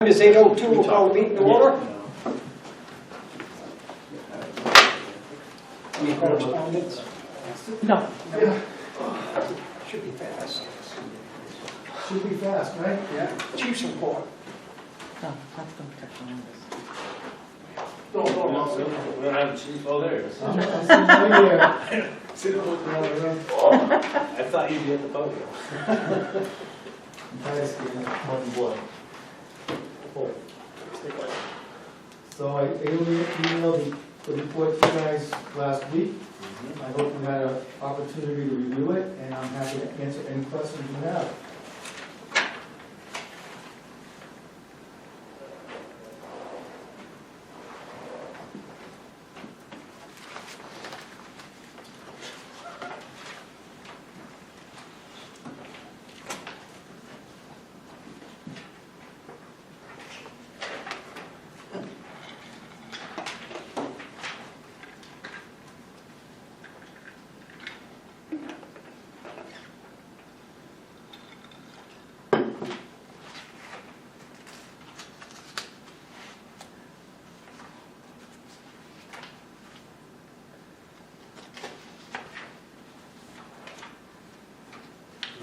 Is 8:02, we'll call the meeting to order. Any correspondence? No. Should be fast. Should be fast, right? Yeah, chief's report. No, let's go touch on this. We don't have a chief. Oh, there it is. I'm sitting right here. I thought you'd be at the podium. I'm tired of speaking one boy. So I emailed the report to you guys last week. I hope you had an opportunity to review it, and I'm happy to answer any questions you have.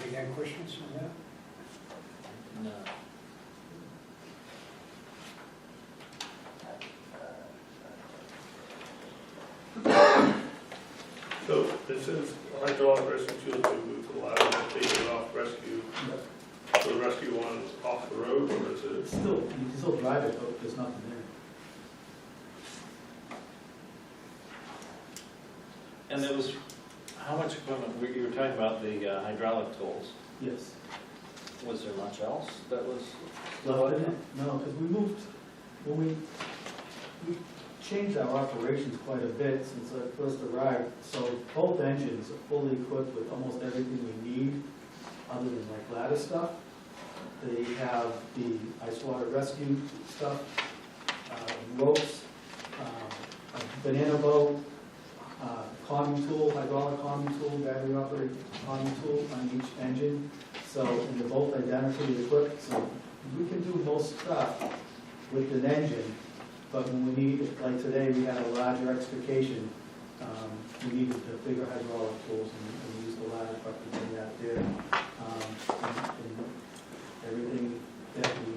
Any other questions on that? No. So this is hydraulic rescue tool to allow you to take it off rescue. So the rescue one is off the road, or is it? Still, you can still drive it, but there's nothing there. And there was, how much equipment, you were talking about the hydraulic tools. Yes. Was there much else that was? Left in it? No, because we moved, when we changed our operations quite a bit since I first arrived. So both engines are fully equipped with almost everything we need, other than like ladder stuff. They have the ice water rescue stuff, ropes, a banana boat, commie tool, hydraulic commie tool, battery operated commie tool on each engine. So, and they're both identically equipped, so we can do most stuff with an engine, but when we need, like today, we had a larger extrication, we needed the bigger hydraulic tools, and we used the ladder truck to bring that there. And everything that we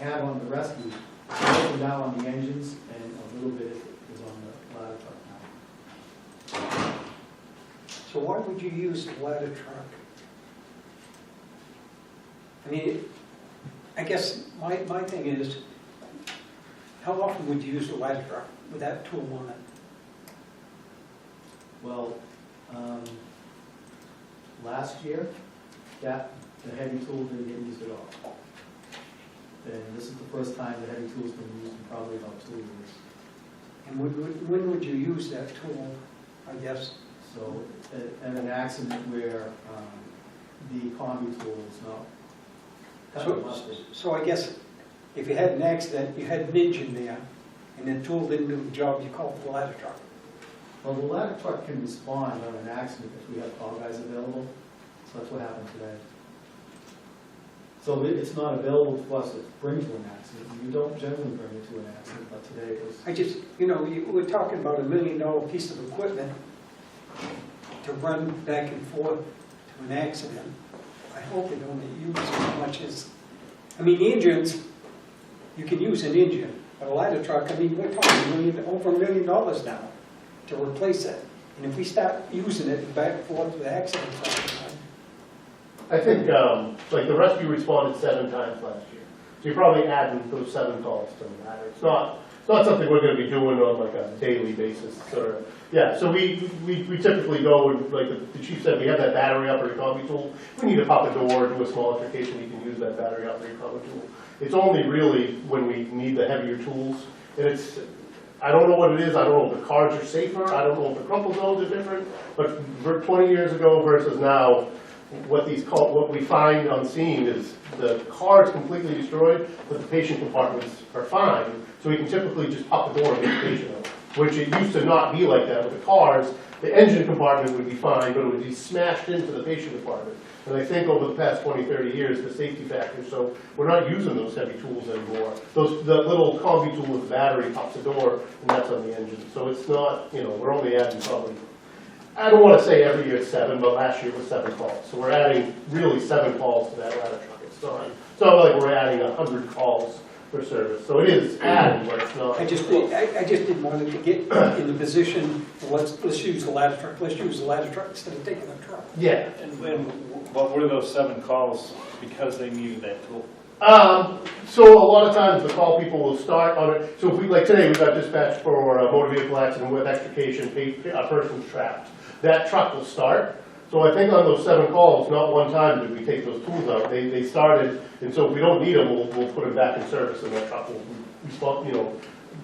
have on the rescue, is now on the engines, and a little bit is on the ladder truck now. So why would you use the ladder truck? I mean, I guess my thing is, how often would you use the ladder truck with that tool on it? Well, last year, the heavy tool didn't get used at all. And this is the first time the heavy tool's been used in probably about 2 years. And when would you use that tool, I guess? So, at an accident where the combi tool is not. So I guess if you had an accident, you had an engine there, and the tool didn't do the job, you called the ladder truck. Well, the ladder truck can respond on an accident if we have call guys available. So that's what happened today. So it's not available to us to bring to an accident. You don't generally bring it to an accident, but today it was. I just, you know, we're talking about $1 million piece of equipment to run back and forth to an accident. I hope it only uses as much as, I mean, the engines, you can use an engine, but a ladder truck, I mean, we're talking over $1 million now to replace it. And if we start using it back and forth with accidents all the time. I think, like the rescue responded 7 times last year. So you're probably adding those 7 calls to the ladder. It's not something we're going to be doing on like a daily basis. Or, yeah, so we typically go, and like the chief said, we have that battery operated commie tool. If we need to pop a door, do a small altercation, we can use that battery operated commie tool. It's only really when we need the heavier tools. And it's, I don't know what it is. I don't know if the cards are safer. I don't know if the crumple zones are different. But 20 years ago versus now, what we find on scene is the car is completely destroyed, but the patient compartments are fine. So we can typically just pop the door and get the patient out, which it used to not be like that with the cars. the engine compartment would be fine, but it would be smashed into the patient compartment. And I think over the past 20, 30 years, the safety factor, so we're not using those heavy tools anymore. The little combi tool with the battery pops the door, and that's on the engine. So it's not, we're only adding probably, I don't want to say every year it's 7, but last year it was 7 calls. So we're adding really 7 calls to that ladder truck. It's not like we're adding 100 calls for service. So it is adding, but it's not. I just didn't want it to get in the position, let's use the ladder truck, let's use the ladder truck instead of taking the truck. Yeah. And what were those 7 calls because they needed that tool? So a lot of times the call people will start on it. So if we, like today, we got dispatched for a motor vehicle accident with extrication, a person's trapped. That truck will start. So I think on those 7 calls, not one time did we take those tools out. They started, and so if we don't need them, we'll put them back in service, and that truck will respond,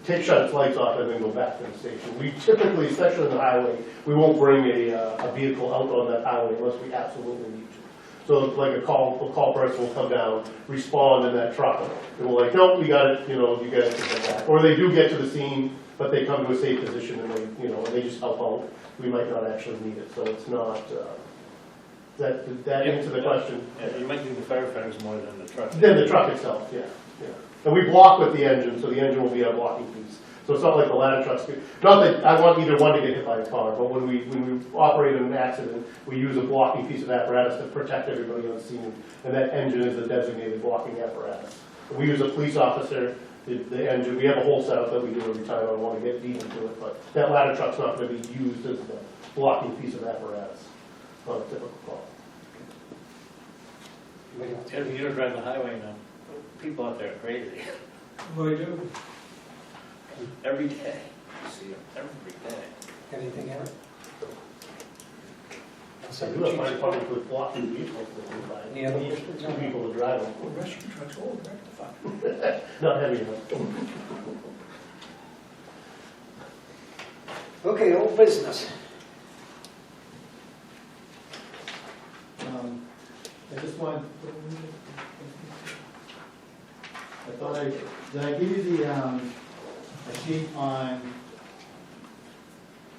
shut its lights off and then go back to the station. We typically, especially on the highway, we won't bring a vehicle out on that highway unless we absolutely need to. So like a call person will come down, respond in that truck, and we're like, nope, we got it, you guys can get back. Or they do get to the scene, but they come to a safe position and they just help out. We might not actually need it, so it's not, that answer the question? Yeah, you might need the firefighters more than the truck. Then the truck itself, yeah. And we block with the engine, so the engine will be a blocking piece. So it's not like the ladder trucks do. Not that I want either one to get hit by a car, but when we operate in an accident, we use a blocking piece of apparatus to protect everybody on scene, and that engine is a designated blocking apparatus. We use a police officer, the engine, we have a whole setup that we do every time. I don't want to get deep into it, but that ladder truck's not going to be used as the blocking piece of apparatus on a typical call. Yeah, you don't drive the highway now. People out there are crazy. What do I do? Every day. You see them every day. Anything else? So do have fire departments with blocking vehicles that we buy. Any other questions? 2 people to drive them. Well, rescue trucks, all rectified. Not heavy enough. Okay, old business. I just want, did I give you a sheet on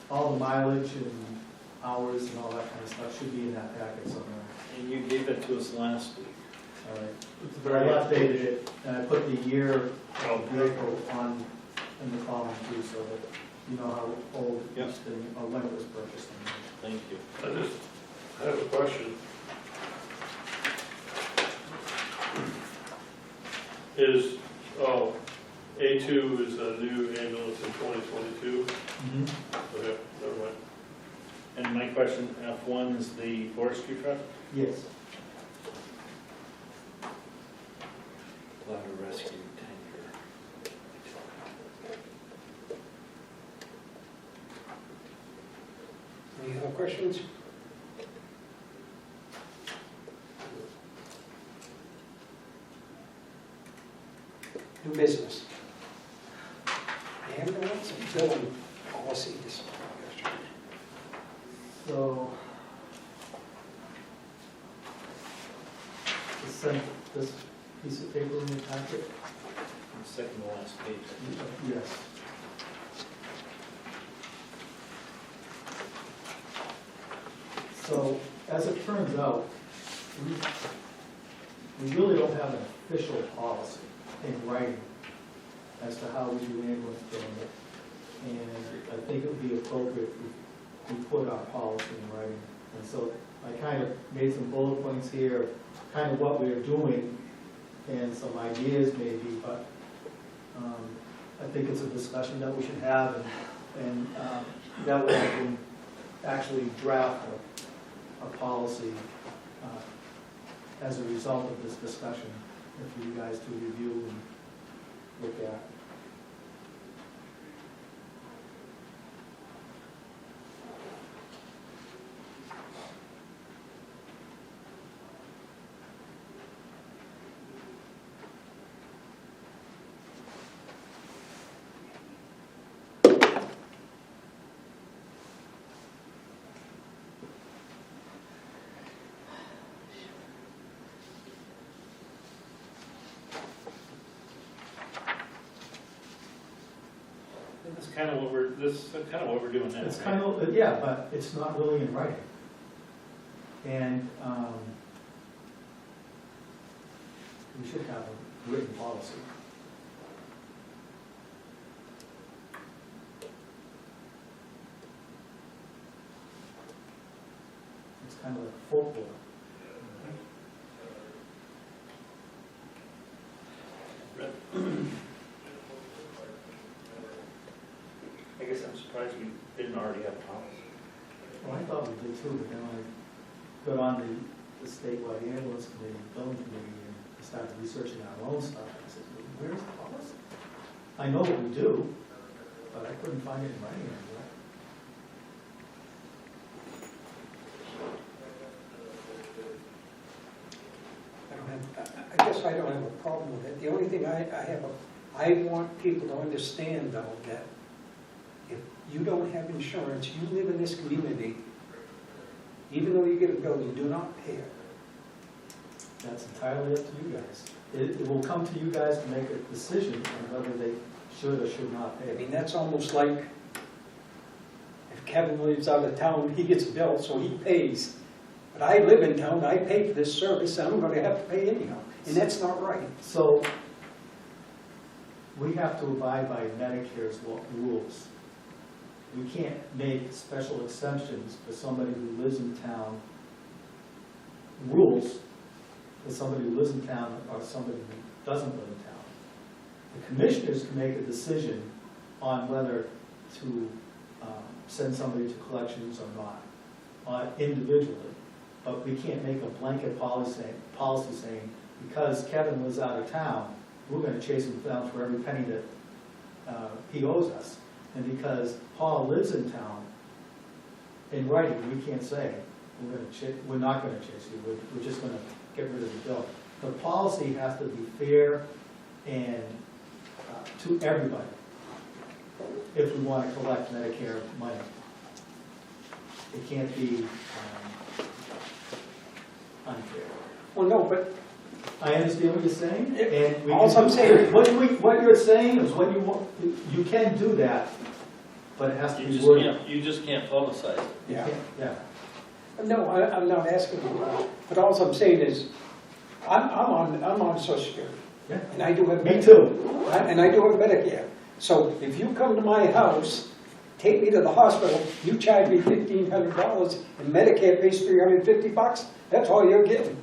all the mileage and hours and all that kind of stuff? Should be in that packet somewhere. And you gave it to us last week. All right. I updated it, and I put the year of vehicle on, in the column too, so that you know how old Yep. each thing, or when it was purchased. Thank you. I have a question. A2 is a new ambulance in 2022? Okay, never mind. And my question, F1 is the forestry truck? Yes. Ladder rescue tanker. Any other questions? New business. Ambulance and billing policy discussion. So, this piece of paper in your packet? Second to last page. Yes. So, as it turns out, we really don't have an official policy in writing as to how we do ambulance billing. And I think it would be appropriate if we put our policy in writing. And so I kind of made some bullet points here, kind of what we're doing and some ideas maybe, but I think it's a discussion that we should have, and that way I can actually draft a policy as a result of this discussion, for you guys to review and look at. That's kind of what we're doing now. It's right? kind of, yeah, but it's not really in writing. And we should have a written policy. It's kind of like folklore. I guess I'm surprised we didn't already have a policy. Well, I thought we did too, but then I got on the statewide ambulance committee, billing committee, and started researching our own stuff. I said, well, where's the policy? I know what we do, but I couldn't find it in writing anywhere. I guess I don't have a problem with it. The only thing I want people to understand though, that if you don't have insurance, you live in this community, even though you get a bill, you do not pay it. That's entirely up to you guys. It will come to you guys to make a decision on whether they should or should not I pay. mean, that's almost like if Kevin lives out of town, he gets a bill, so he pays. But I live in town, I pay for this service, and I'm gonna have to pay anyhow, and that's not right. So we have to abide by Medicare's rules. We can't make special exceptions for somebody who lives in town, rules for somebody who lives in town or somebody who doesn't live in town. The commissioners can make a decision on whether to send somebody to collections or not, individually. But we can't make a blanket policy saying, because Kevin lives out of town, we're gonna chase him down for every penny that he owes us. And because Paul lives in town, in writing, we can't say, we're not gonna chase you, we're just gonna get rid of the bill. The policy has to be fair and to everybody, if we wanna collect Medicare money. It can't be unfair. Well, no, but I understand what you're saying, and we. All I'm saying- What you're saying is what you want, you can do that, but it has to be worded. You just can't publicize it. yeah. Yeah, No, I'm not asking you, but all I'm saying is, I'm on Social Security, yeah, and I do have me Medicare. too. And I do have Medicare. So if you come to my house, take me to the hospital, you charge me $1,500, and Medicare pays $350, that's all you're getting.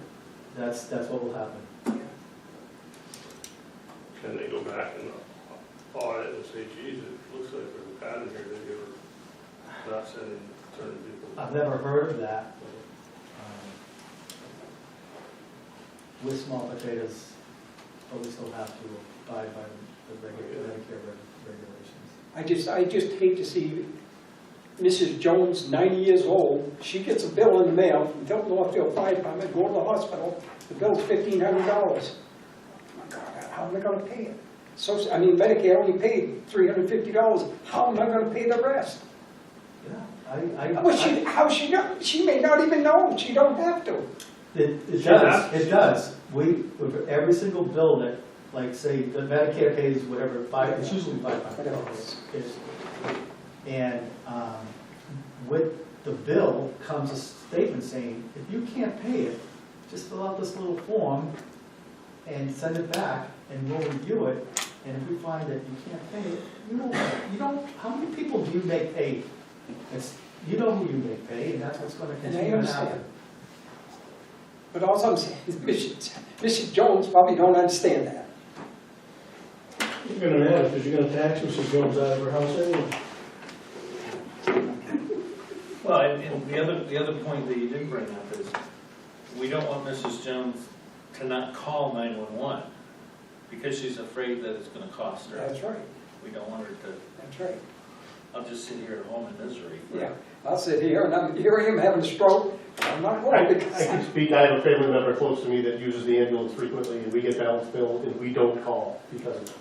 That's what will happen. Can they go back and audit and say, geez, it looks like there's a pattern here that you're not sending certain people? I've never heard of that. With small potatoes, but we still have to abide by the regular Medicare regulations. I just hate to see Mrs. Jones, 90 years old, she gets a bill in the mail from Tilton Northfield Fire Department, go to the hospital, the bill's $1,500. Oh my God, how am I gonna pay it? So, I mean, Medicare only paid $350, how am I gonna pay the rest? Yeah, Well, she may not even know, she don't have to. It does. With every single bill that, like, say, the Medicare pays whatever, it's usually $500. And with the bill comes a statement saying, if you can't pay it, just fill out this little form and send it back, and we'll review it. And if we find that you can't pay it, you don't, how many people do you make pay? You know who you make pay, and that's what's gonna And I continue to understand. happen. But all I'm saying is Mrs. Jones probably don't understand that. You're gonna have, because you're gonna tax Mrs. Jones out of her house anyway. Well, and the other point that you did bring up is, we don't want Mrs. Jones to not call 911 because she's afraid that it's gonna cost her. That's right, We don't want her to, that's right. I'll just sit here at home in misery. Yeah, I'll sit here and here I am having a stroke, I'm not I going can because. speak, I have a family member close to me that uses the ambulance frequently, and we get balance billed, and we don't call because of it.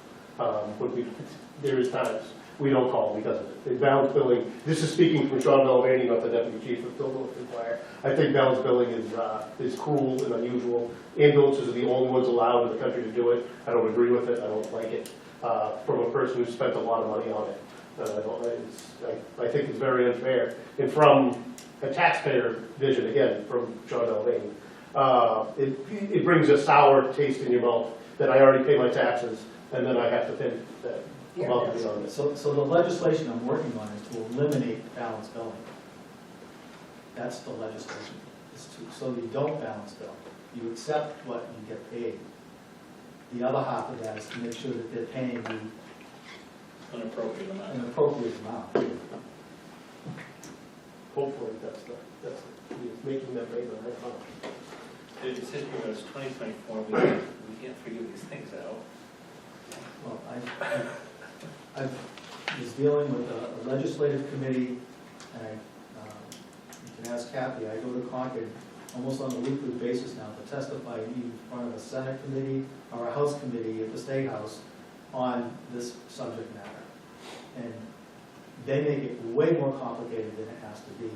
There is times we don't call because of it. The balance billing, this is speaking from Sean Mulvaney, not the deputy chief of Philadelphia Fire. I think balance billing is cruel and unusual. Ambulances are the only ones allowed in the country to do it. I don't agree with it, I don't like it, from a person who spent a lot of money on it. I think it's very unfair. And from a taxpayer vision, again, from John Alvane, it brings a sour taste in your mouth that I already pay my taxes, and then I have to pay that above and beyond it. So the legislation I'm working on is to eliminate balance billing. That's the legislation, so you don't balance bill. You accept what you get paid. The other half of that is to make sure that they're paying you An appropriate amount. an appropriate amount. Hopefully, that's making them pay the right amount. It says here it's 2024, we can't figure these things out. Well, I was dealing with a legislative committee, and you can ask Kathy, I go to Concord almost on a weekly basis now to testify in front of a Senate committee or a House committee at the State House on this subject matter. And they make it way more complicated than it has to be.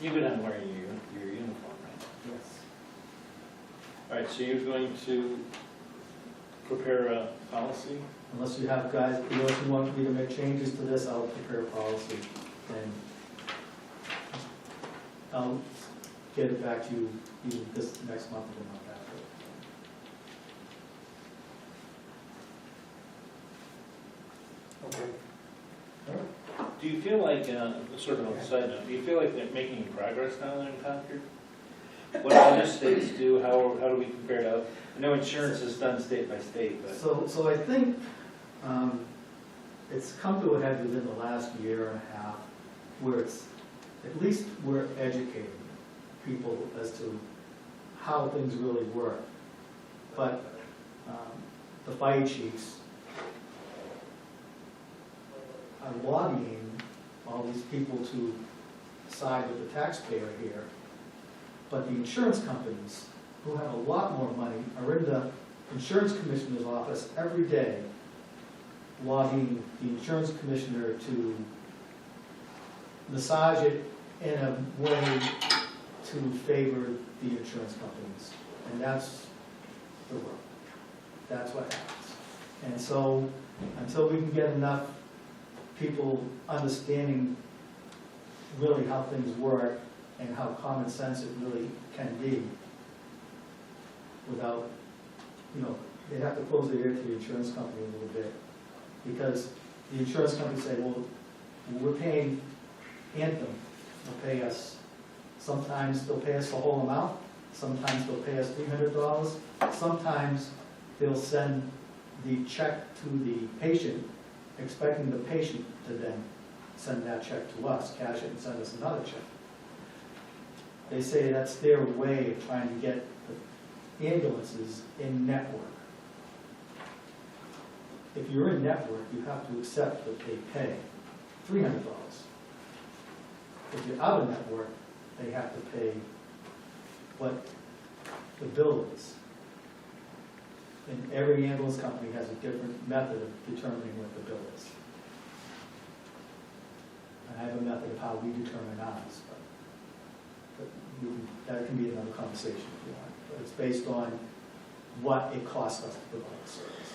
Even I'm wearing your uniform, right? Yes. All right, so you're going to prepare a policy? Unless you have guys, unless you want me to make changes to this, I'll prepare a policy, and I'll get it back to you either this next month or the month after. Okay. Do you feel like, sort of on a side note, do you feel like they're making progress down there in Concord? What do other states do? How do we compare to? I know insurance is done state by state, but. So I think it's come to a head within the last year and a half, where it's, at least we're educating people as to how things really work. But the fire chiefs are lobbying all these people to side with the taxpayer here. But the insurance companies, who have a lot more money, are in the insurance commissioner's office every day lobbying the insurance commissioner to massage it in a way to favor the insurance companies. And that's the work. That's what happens. And so until we can get enough people understanding really how things work and how common sense it really can be, without, they have to close their ear to the insurance company a little bit, because the insurance company say, well, we're paying Anthem, they'll pay us, sometimes they'll pay us the whole amount, sometimes they'll pay us $300, sometimes they'll send the check to the patient, expecting the patient to then send that check to us, cash it and send us another check. They say that's their way of trying to get the ambulances in network. If you're in network, you have to accept that they pay $300. If you're out of network, they have to pay what the bill is. And every ambulance company has a different method of determining what the bill is. And I have a method of how we determine ours, but that can be another conversation if you want. But it's based on what it costs us to provide the service,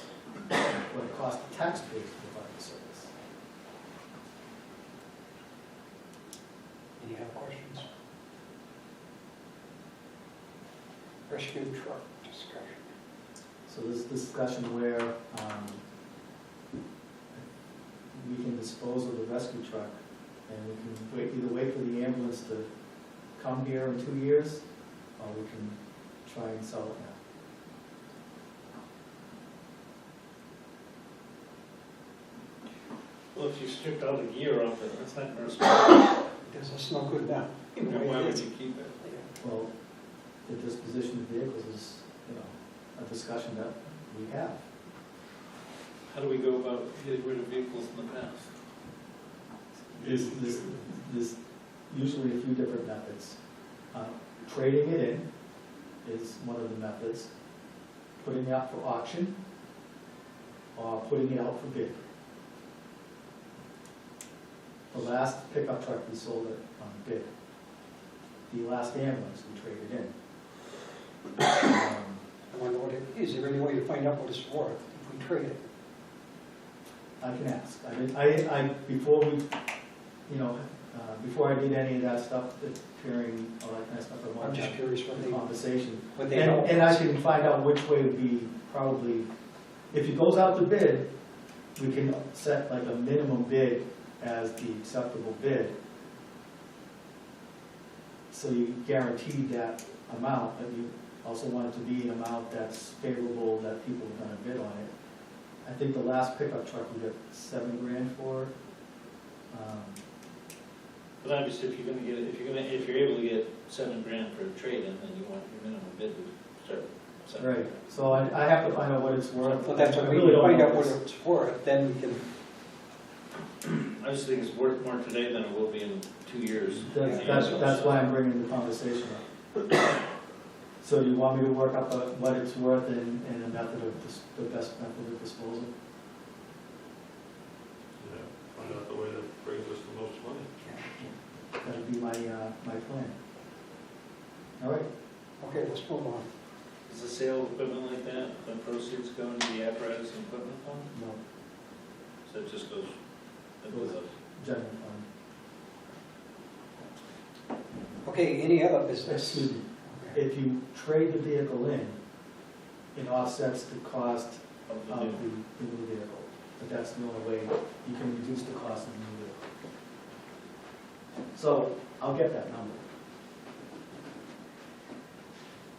what it costs the taxpayers to provide the service. Any other questions? Rescue truck discussion. So this discussion where we can dispose of the rescue truck, and we can either wait for the ambulance to come here in 2 years, or we can try and sell it now. Well, if you stripped all the gear off it, that's not going to. Does us no good now. Why would you keep it? Well, the disposition of vehicles is, a discussion that we have. How do we go about getting rid of vehicles in the past? There's usually a few different methods. Trading it in is one of the methods. Putting it out for auction, or putting it out for bid. The last pickup truck we sold it on bid. The last ambulance we traded in. I wonder is there any way to find out what it's worth if we trade it? I can ask. Before we, before I did any of that stuff, the hearing, all that kind of stuff, I I'm wanted to just have curious what the they, conversation. what they know. And I can find out which way would be probably, if it goes out to bid, we can set like a minimum bid as the acceptable bid. So you guarantee that amount, but you also want it to be an amount that's favorable, that people are gonna bid on it. I think the last pickup truck we got $7,000 for. But obviously, if you're able to get $7,000 for a trade-in, then you want your minimum bid to start. Right, so I have to find out what it's worth. Well, that's what I we really don't find know out what this. it's worth, then we can, I just think it's worth more today than it will be in 2 years. That's why I'm bringing the conversation up. So do you want me to work up what it's worth and a method of, the best method of disposal? Yeah, find out the way that brings us the most money. That'd be my plan. All right, okay, let's move on. Is the sale of equipment like that, the proceeds go into the apparatus and equipment fund? no, So it just goes into the, general fund. Okay, any other business? Excuse me, if you trade the vehicle in, it offsets the cost of the of new? the new vehicle. But that's the only way you can reduce the cost of the new vehicle. So I'll get that number.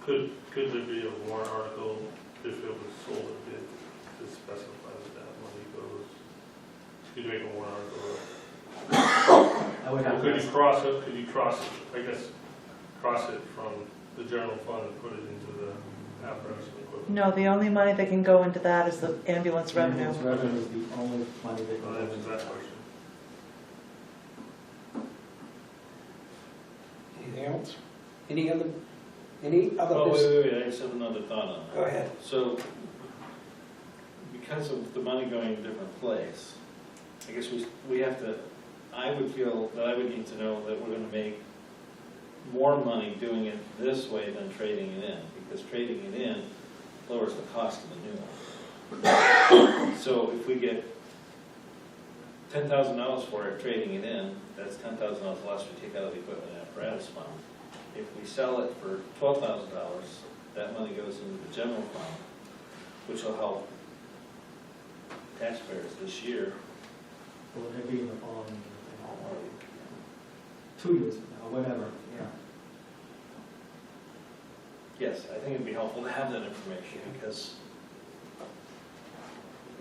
Could there be a warrant article if it was sold at bid to specify that that money goes? Could you make a warrant article? I would have Or to could you cross it, cross it from the general fund and put it into the apparatus and equipment? No, the only money that can go into that is the ambulance revenue. Ambulance revenue is the only money that Well, can that go answers into that that. question. Anything else? Any other Oh, business? wait, I just have another thought on that. Go ahead. So, because of the money going in a different place, I guess we have to, I would feel that I would need to know that we're gonna make more money doing it this way than trading it in, because trading it in lowers the cost of the new one. So if we get $10,000 for it, trading it in, that's $10,000 less we take out of the equipment and apparatus fund. If we sell it for $12,000, that money goes into the general fund, which will help taxpayers this year. Will it be in the following year? Or 2 years from now, whatever, yeah. Yes, I think it'd be helpful to have that information, because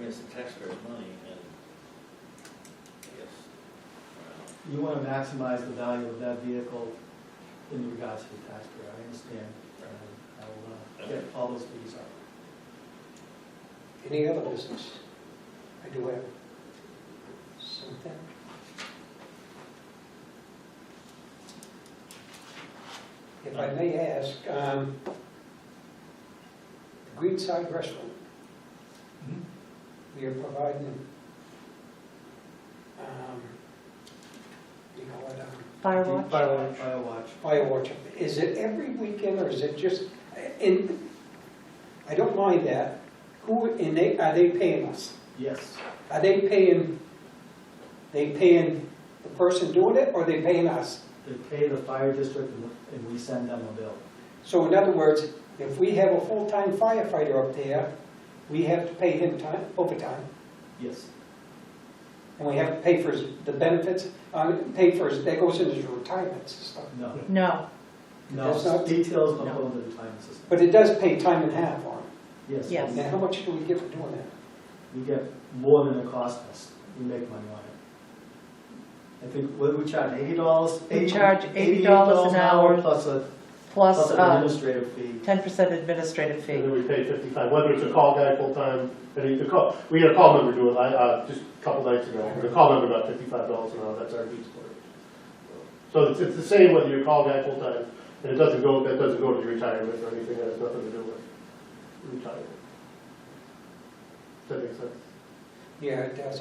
it's the taxpayers' money, and I guess, You want to maximize the value of that vehicle in regards to the taxpayer, I understand. And I will get all those figures out. Any other business? I do have something. If I may ask, the Greenside Restaurant, we are providing, you know what, Firewatch? Firewatch. fire watch. Is it every weekend or is it just, I don't mind that. Are they paying us? Yes. Are they paying the person doing it, or are they paying us? They pay the fire district and we send them a bill. So in other words, if we have a full-time firefighter up there, we have to pay him overtime, Yes. and we have to pay for the benefits, that goes into his retirement system. No. No, That's not- Details don't No. go into the retirement system. But it does pay time and a half on Yes. Yes. it. And how much do we get for doing that? We get more than it costs us. We make money on it. I think, what do we charge, $80? We charge $80 an hour Plus an plus administrative fee. 10% administrative And fee. then we pay 55, whether it's a call guy full-time, we had a call member do it, just a couple nights ago, the call member got $55 an hour, that's our beat split. So it's the same whether you're a call guy full-time, and that doesn't go to your retirement or anything, that has nothing to do with retirement. Does that make sense? Yeah, it does,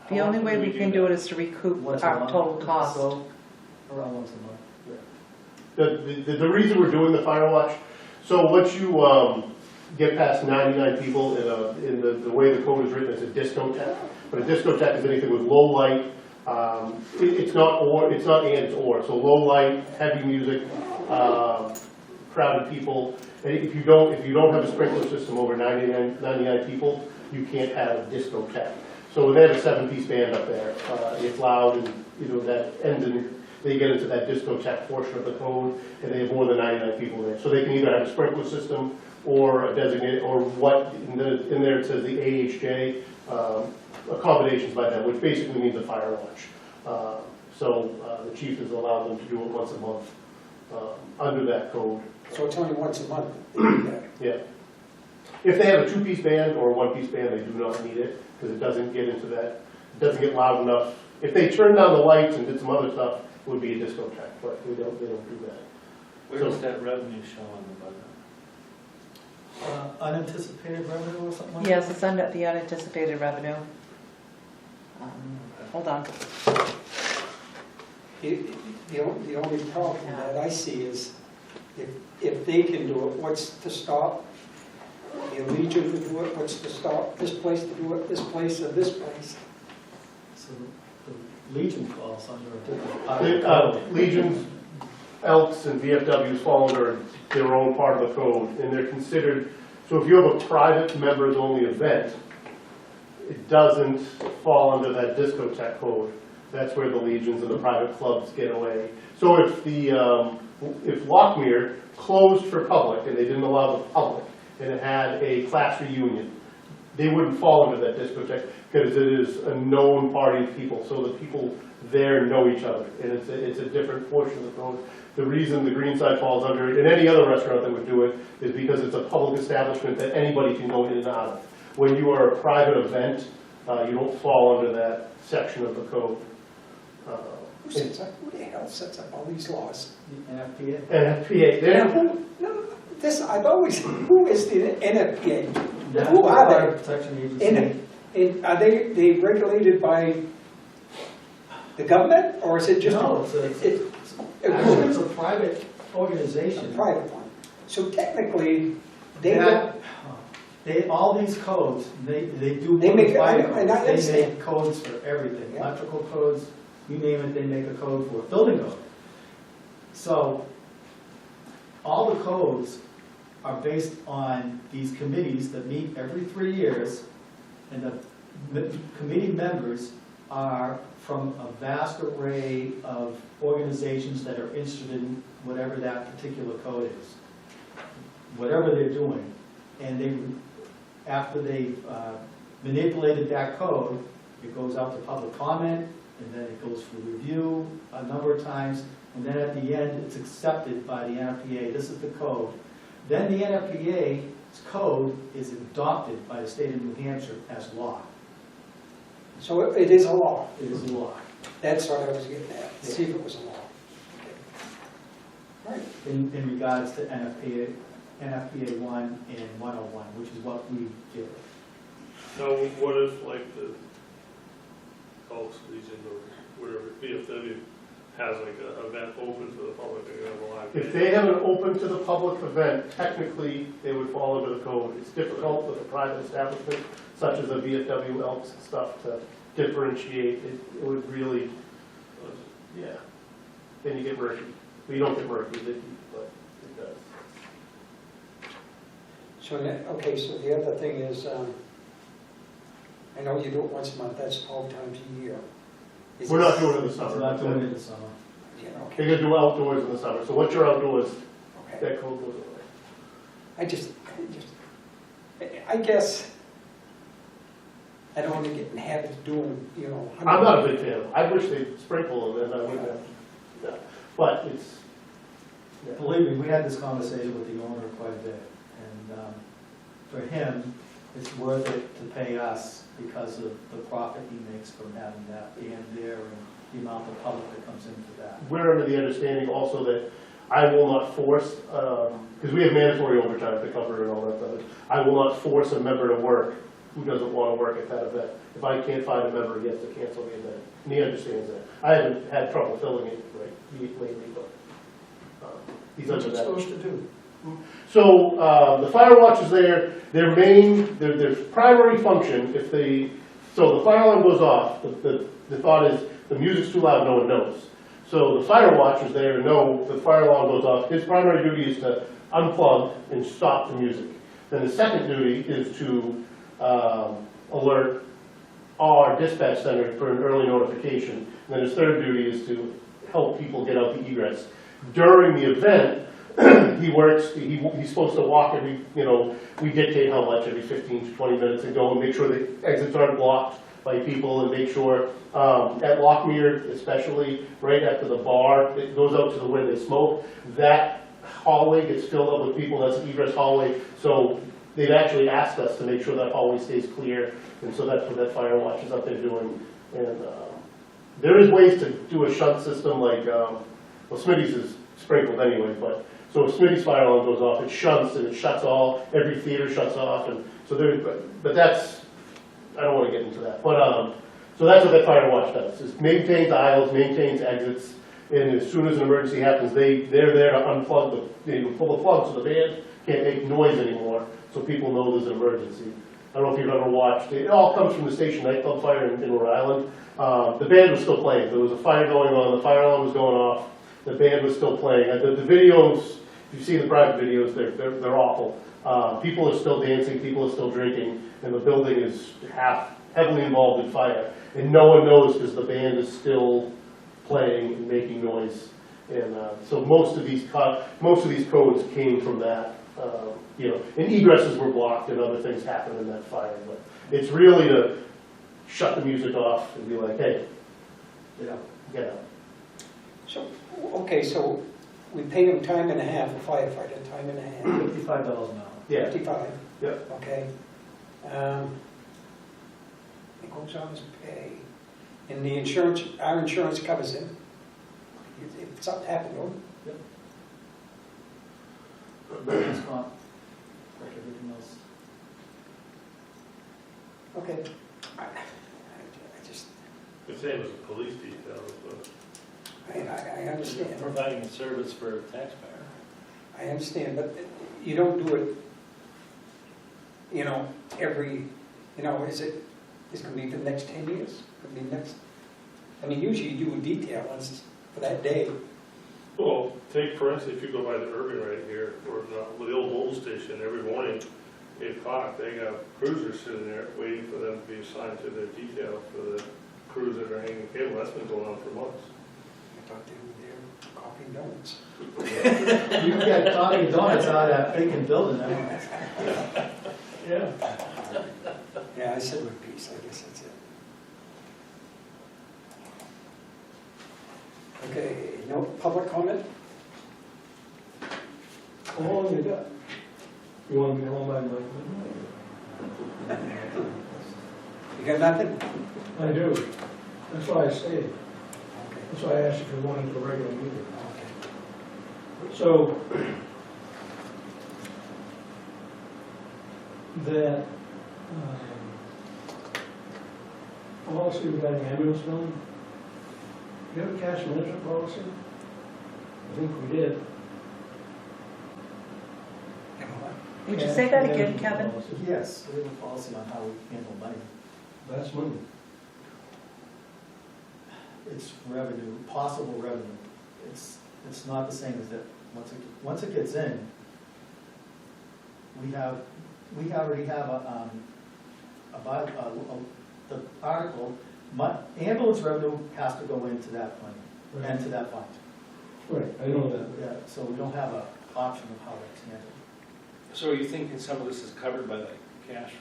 The only way we can do it is to recoup Once a our month total or cost. so. Around once a month. The reason we're doing the Firewatch, so what get past 99 people in the way the code is written, it's a discotheque. But a discotheque is anything with low light. It's not or, it's not and, it's or. So low light, heavy music, crowded people. And if you don't have a sprinkler system over 99 people, you can't have a discotheque. So when they have a 7-piece band up there, it's loud, and that ends in, they get into that discotheque portion of the code, and they have more than 99 people there. So they can either have a sprinkler system or a designated, or what in there it says the AHJ accommodations by them, which basically means a fire launch. So the chief has allowed them to do it once a month under that code. So it's only once a month? Yeah. If they have a 2-piece band or a 1-piece band, they do not need it, because it doesn't get into that, it doesn't get loud enough. If they turned down the lights and did some other stuff, it would be a discotheque, but they don't do that. Where does that revenue show on the budget? Unanticipated revenue or something like that? Yes, it's under the unanticipated revenue. Hold on. The only problem that I see is if they can do it, what's to stop the Legion to do it? What's to stop this place to do it, this place, or this place? So the Legion falls under a different. Legions, Elks, and VFWs fall under their own part of the code, and they're considered, so if you have a private members-only event, it doesn't fall under that discotheque code. That's where the Legions and the private clubs get away. So if if Lockmere closed for public, and they didn't allow the public, and it had a class reunion, they wouldn't fall under that discotheque, because it is a known party of people, so the people there know each other, and it's a different portion of the code. The reason the green side falls under it, and any other restaurant that would do it, is because it's a public establishment that anybody can go in and out of. When you are a private event, you don't fall under that section of the code. Who the hell sets up all these laws? The NFPA. NFPA, I've always, who is the NFPA? Who National are Fire they? Protection Agency. And are they regulated by the government, or is it just? No, it's a private organization. A private one. So technically, they That- don't, all these codes, they do. They make- fire and I codes. They understand. make codes for everything, Yeah. electrical codes, you name it, they make a code for it, building code. So, all the codes are based on these committees that meet every 3 years, and the committee members are from a vast array of organizations that are interested in whatever that particular code is, whatever they're doing. And they, after they've manipulated that code, it goes out to public comment, and then it goes for review a number of times, and then at the end, it's accepted by the NFPA. This is the code. Then the NFPA's code is adopted by the state of New Hampshire as law. so it is a law. It is law. That's what I was getting at, see if it was a law. Okay. Right. In regards to NFPA 1 and 101, which is what we give it. Now, what if like the Elks, Legion, or whatever, VFW has like an event open to the public, they have a live if band? they have an open to the public event, technically, they would fall under the code. It's difficult with a private establishment, such as a VFW, Elks and stuff, to differentiate. It would really, yeah. Then you get murky. Well, you don't get murky, but it does. So, okay, so the other thing is, I know you do it once a month, that's 12 times a year. Is We're it- not doing it in the It's summer. not doing it in the summer. Yeah, okay, They're gonna do outdoors in the summer, so once you're outdoors, okay. that code goes away. I guess, I don't want to get in the habit of doing, I'm not a big fan of it. I wish they'd sprinkle them, and I wouldn't have, yeah. But it's, yeah. Believe me, we had this conversation with the owner quite a bit, and for him, it's worth it to pay us because of the profit he makes from having that band there and the amount of public that comes into that. We're under the understanding also that I will not force, because we have mandatory overtime to cover and all that stuff. I will not force a member to work who doesn't want to work at that event. If I can't find a member, he has to cancel the event. And he understands that. I haven't had trouble filling it lately, but he's What's under it that. supposed to do? So, the fire watch is there, their primary function, so the fire alarm goes off, the thought is, the music's too loud, no one knows. So the fire watch is there to know the fire alarm goes off. His primary duty is to unplug and stop the music. Then the second duty is to alert our dispatch center for an early notification. And then his third duty is to help people get out the egress. During the event, he's supposed to walk every, we dictate how much, every 15 to 20 minutes, and go and make sure the exits aren't blocked by people, and make sure, at Lockmere especially, right after the bar, it goes out to the where they smoke, that hallway gets filled up with people, that's an egress hallway, so they've actually asked us to make sure that hallway stays clear, and so that's what that fire watch is up there doing. And there is ways to do a shunt system, like, well, Smitty's is sprinkled anyway, but, so if Smitty's fire alarm goes off, it shunts and it shuts every theater shuts off, and so but that's, I don't want to get into that, but, so that's what that fire watch does, is maintains aisles, maintains exits, and as soon as an emergency happens, they're there to unplug pull the plug so the band can't make noise anymore, so people know there's an emergency. I don't know if you've ever watched, it all comes from the station nightclub fire in Rhode Island. The band was still playing, there was a fire going on, the fire alarm was going off, the band was still playing. The videos, if you see the private videos, they're awful. People are still dancing, people are still drinking, and the building is heavily involved in fire. And no one knows because the band is still playing and making noise. And so most of these codes came from that. And egresses were blocked and other things happened in that fire. But it's really to shut the music off and be like, hey, get out. So, okay, so we pay them time and a half, a firefighter, time and a half, $55 an hour. Yeah. 55, Yep. okay. It goes on as pay, and the insurance, our insurance covers him. If something happened to him, Workers' comp, like everything else. okay. I just, The same as a police detail, but I understand. Providing a service for a taxpayer. I understand, but you don't do it, every, it's gonna be for the next 10 years? Could be next, usually you do a detail once for that day. well, take for instance, if you go by the Urban right here, or the old Mold Station, every morning, 8 o'clock, they got cruisers sitting there waiting for them to be assigned to their detail for the crews that are hanging cable. That's been going on for months. I thought they were there coffee and donuts. You can get Dunkin' Donuts out of that vacant building now. Yeah. Yeah, I said with peace, I guess that's it. Okay, no public comment? How long you got? You want to be home by midnight? You got nothing? I do. That's why I stayed. Okay. That's why I asked if you wanted a regular meeting. Okay. So, that policy regarding ambulance billing, do you have a cash management policy? I think we did. Would you say that again, Management Kevin? policy. Yes, we have a policy on how we handle money. That's money. It's revenue, possible revenue. It's not the same as that, once it gets in, we already have the article, ambulance revenue has to go into that money, and to that fund. Right, I know that. Yeah, so we don't have an option of how that's handled. So are you thinking some of this is covered by the cash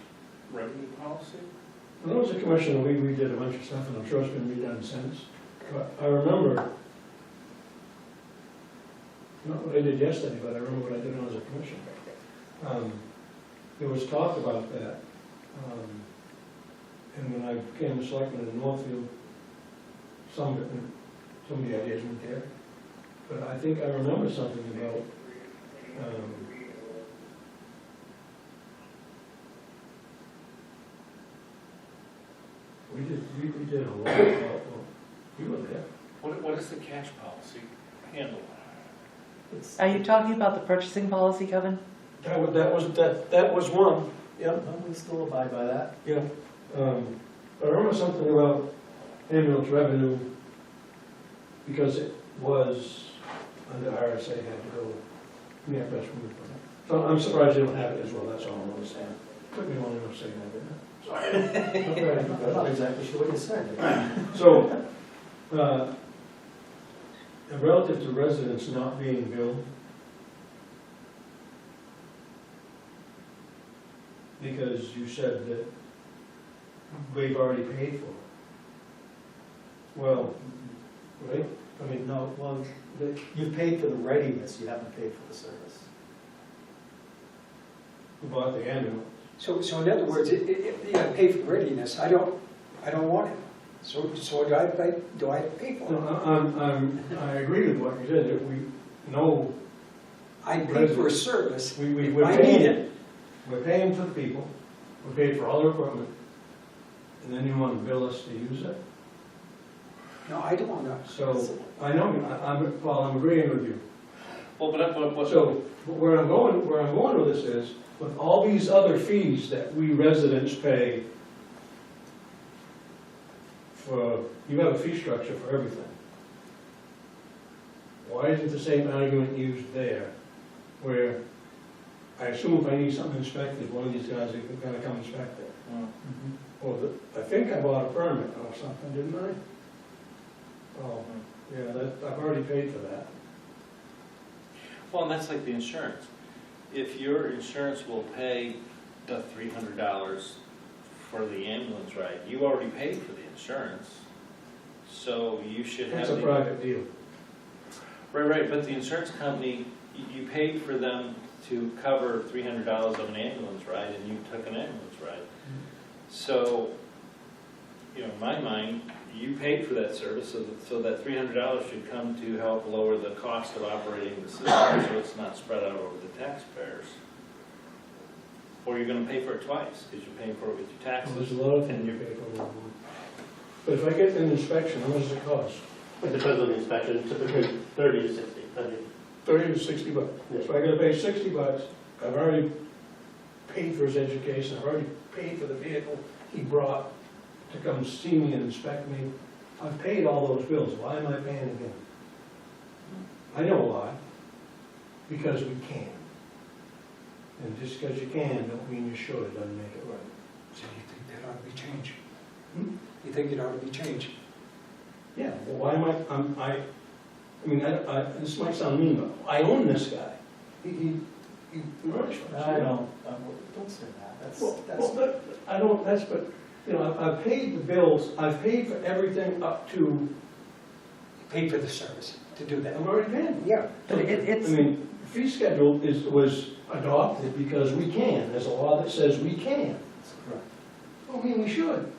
revenue policy? When I was a commissioner, we redid a bunch of stuff, and I'm sure it's been redone since. But I remember, not what I did yesterday, but I remember what I did when I was a commissioner. There was talk about that. And when I became a selectman in Northfield, some of the ideas weren't there. But I think I remember something about, we did a lot, well, you were there. What does the cash policy handle? It's, Are you talking about the purchasing policy, Kevin? That was one, yeah, well, we still abide by that. yeah. I remember something about ambulance revenue, because it was under RSA, had to go, yeah, that's moved. So I'm surprised they don't have it as well, that's all I'm understanding. Took me long enough saying that, didn't it? Sorry. I'm not exactly sure what you said. So, relative to residents not being billed, because you said that we've already paid for it. Well, right? I mean, No, well, you've paid for the readiness, you haven't paid for the service. we bought the ambulance. So in other words, you gotta pay for readiness, I don't want it. So do I pay for it? No, I agree with what you said, that we know, I pay for a service we're if I paying need it. it. We're paying for the people, we're paying for all their equipment, and then you want to bill us to use it? No, I don't want to. So, I know, I'm agreeing with you. Well, but, So, where I'm going with this is, with all these other fees that we residents pay for, you have a fee structure for everything. Why isn't the same argument used there, where I assume if I need something inspected, one of these guys is gonna come inspect it? Well, I think I bought a permit or something, didn't I? Oh, yeah, I've already paid for that. well, and that's like the insurance. If your insurance will pay the $300 for the ambulance ride, you already paid for the insurance, so you should have. It's a the- private deal. Right, but the insurance company, you paid for them to cover $300 of an ambulance ride, and you took an ambulance ride. So, in my mind, you paid for that service, so that $300 should come to help lower the cost of operating the system, so it's not spread out over the taxpayers. Or you're gonna pay for it twice, because you're paying for it with your Well, taxes. there's a lot of things you pay for. But if I get an inspection, how much does it cost? It depends on the inspection, typically 30 to 60. I mean, 30 to 60 bucks. Yeah. So I gotta pay 60 bucks, I've already paid for his education, I've already paid for the vehicle he brought to come see me and inspect me. I've paid all those bills, why am I paying again? I know why, because we can. And just because you can, don't mean you should, doesn't make it right. So you think that ought to be changed? Hmm? You think it ought to be changed? Yeah, well, why am I mean, this might sound mean, but I own this guy. He works for us. Don't say that, Well, but, you know, I've paid the bills, I've paid for everything up to, Pay for the service to do that? I'm already paying. Yeah. But I it's, mean, fee schedule was adopted because we can, there's a law that says we can. That's correct. I mean, we should.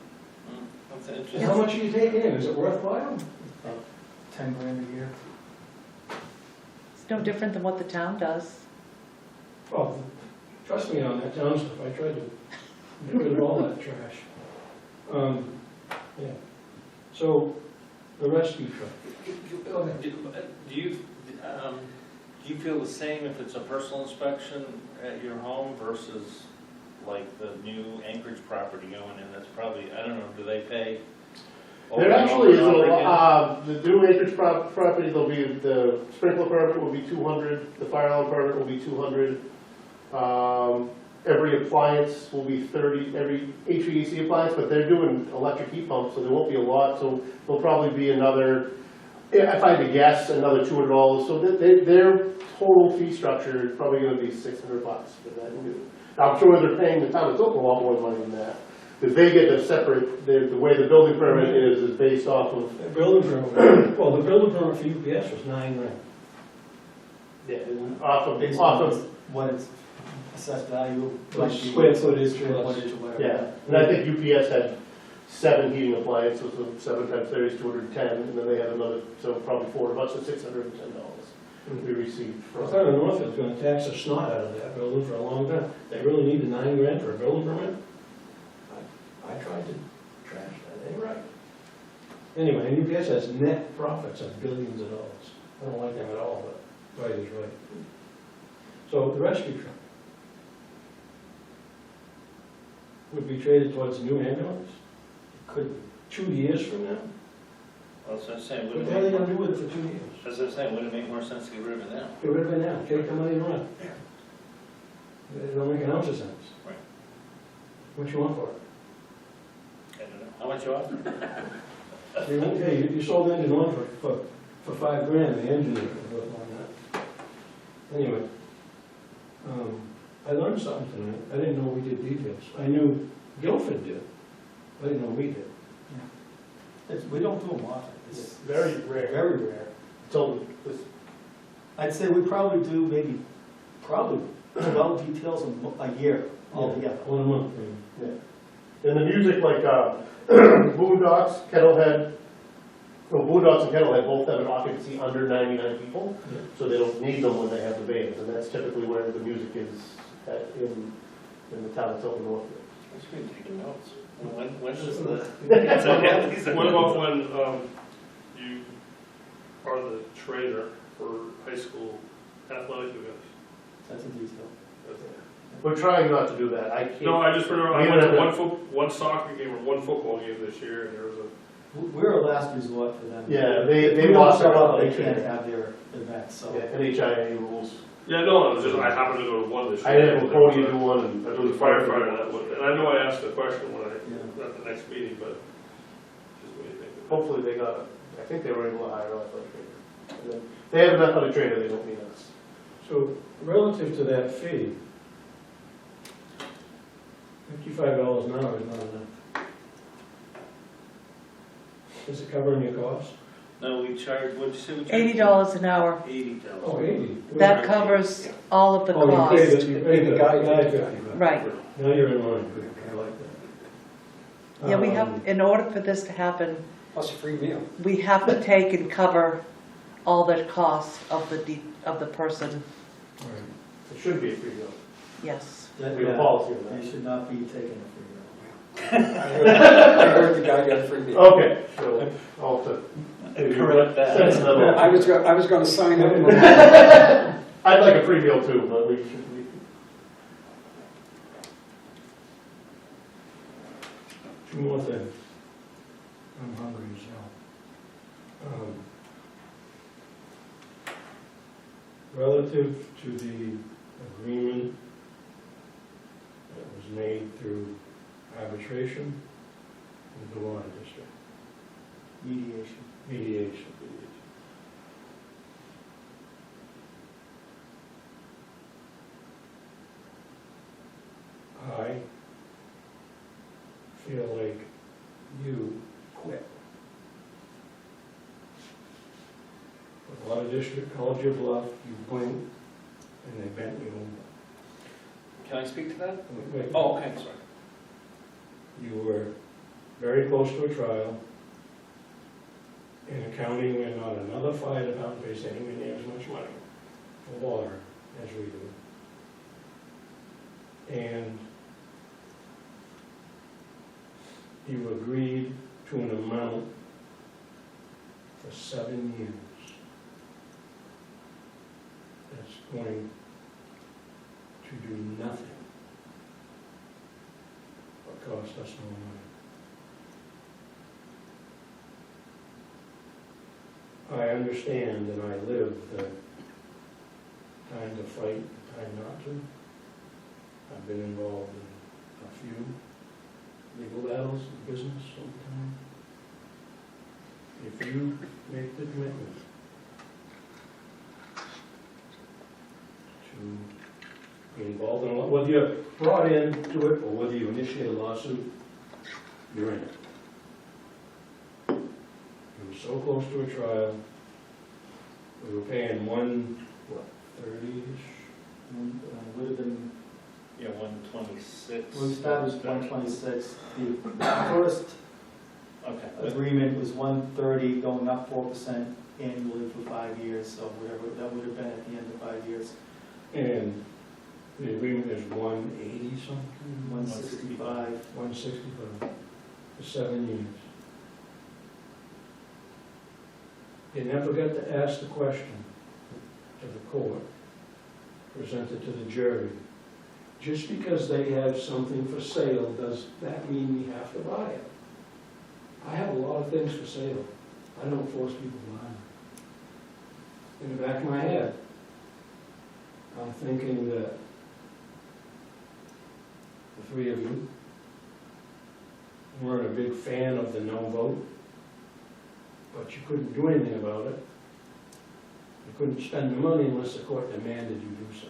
That's And interesting. how much are you taking in, is it worthwhile? About 10 grand a year. it's no different than what the town does. Oh, trust me on that town stuff, I tried to get rid of all that trash. Yeah. So, the rescue truck. Go ahead. Do you feel the same if it's a personal inspection at your home versus like the new Anchorage property going in? That's probably, I don't know, do they pay? There actually is the new acreage property, there'll be, the sprinkler permit will be 200, the fire alarm permit will be 200. Every appliance will be 30, every HVAC appliance, but they're doing electric heat pumps, so there won't be a lot, so there'll probably be another, if I had to guess, another $200. So their total fee structure is probably gonna be $600 for that. I'm sure they're paying the town of Tilton a lot more money than that. Because they get a separate, the way the building permit is based off of. The building permit, well, the building permit for UPS was $9 grand. Yeah, off of, Based off on of, what its assessed value. Like might be, square footage Square plus- footage or whatever. yeah. And I think UPS had 7 heating appliances, so 7 times 30 is 210, and then they had another, so probably 4 bucks, so $610 we received I from. thought Northfield's gonna tax the snot out of that building for a long time. They really need the $9 grand for a building permit? I tried to trash that, ain't right. Anyway, and UPS has net profits of billions of dollars. I don't like them at all, Price is Right. So the rescue truck would be traded towards a new ambulance? Could, 2 years from now? Well, that's what I'm saying, What wouldn't the hell are it they make, gonna do with it for 2 years? that's what I'm saying, wouldn't it make more sense to get rid of it now? Get rid of it now, take the money and run. It don't make an ounce of sense. Right. What you want for it? I don't know, how much you offer? You won't pay, you sold the engine one for $5,000, the engine is worth more than that. Anyway, I learned something tonight, I didn't know we did details. I knew Guilford did, I didn't know we did. We don't do them often. It's very rare. Very rare. Until this, I'd say we probably do probably 12 details a year altogether. One a month, in the music, like, Boondocks, Kettlehead, well, Boondocks and Kettlehead both have an occupancy under 99 people, Yeah. so they don't need them when they have the bands, and that's typically where the music is in the town of Tilton Northfield. I should be taking notes. When does the? What about when you are the trainer for high school athletic events? That's a detail. We're trying not to do that, I can't. No, I just remember I We went to haven't- one soccer game or one football game this year, and there was a, We're a last resort for them. Yeah, If they we don't lost show their up, they athletic can't trainer. have their events, so. Yeah, NHIA rules. yeah, no, it was just, I happened to go to one this year. I had a Cody do one, and There I was do a firefighter that was, and I know I asked the question when at the next meeting, but just what do you think? Hopefully they got, I think they were able to hire an athletic trainer. And then they have an athletic trainer, they don't need us. So relative to that fee, $55 an hour is not enough. Is it covering your costs? No, we charge, what'd you say we charge? $80 an hour. $80. Oh, 80. That covers all of the Oh, you paid costs. it, you paid the guy 50. Right. Now you're in line, good, I like that. Yeah, we have, in order for this to happen, Plus a free meal. we have to take and cover all the costs of the person, All right. It should be a free meal. yes. We have a policy on They that. should not be taking a free meal. I heard the guy got a free meal. Okay, so I'll have Correct that. to send them I up. was gonna sign up. I'd like a free meal too, but we should, Two more things. I'm hungry as hell. Relative to the agreement that was made through arbitration with the water district, Mediation. mediation. I feel like you quit. The water district called your bluff, you blinked, and they bent you over. Can I speak to that? Wait, Oh, okay, sorry. You were very close to a trial in a county where not another fire department pays anywhere near as much money for water as we do. And you agreed to an amount for 7 years that's going to do nothing but cost us more money. I understand and I live the time to fight, time not to. I've been involved in a few legal battles in business over time. If you make the commitment to be involved in a lot, whether you're brought into it or whether you initiate a lawsuit, you're in it. You were so close to a trial. We were paying 30-ish? Would have been, Yeah, 126. we started with 126. The first Okay. agreement was 130, going up 4% annually for 5 years, so whatever that would have been at the end of 5 years. And the agreement is 180 something? 165. 165 for 7 years. You never got to ask the question, to the court, present it to the jury. Just because they have something for sale, does that mean we have to buy it? I have a lot of things for sale. I don't force people to buy them. In the back of my head, I'm thinking that the three of you weren't a big fan of the no vote, but you couldn't do anything about it. You couldn't spend the money unless the court demanded you do so.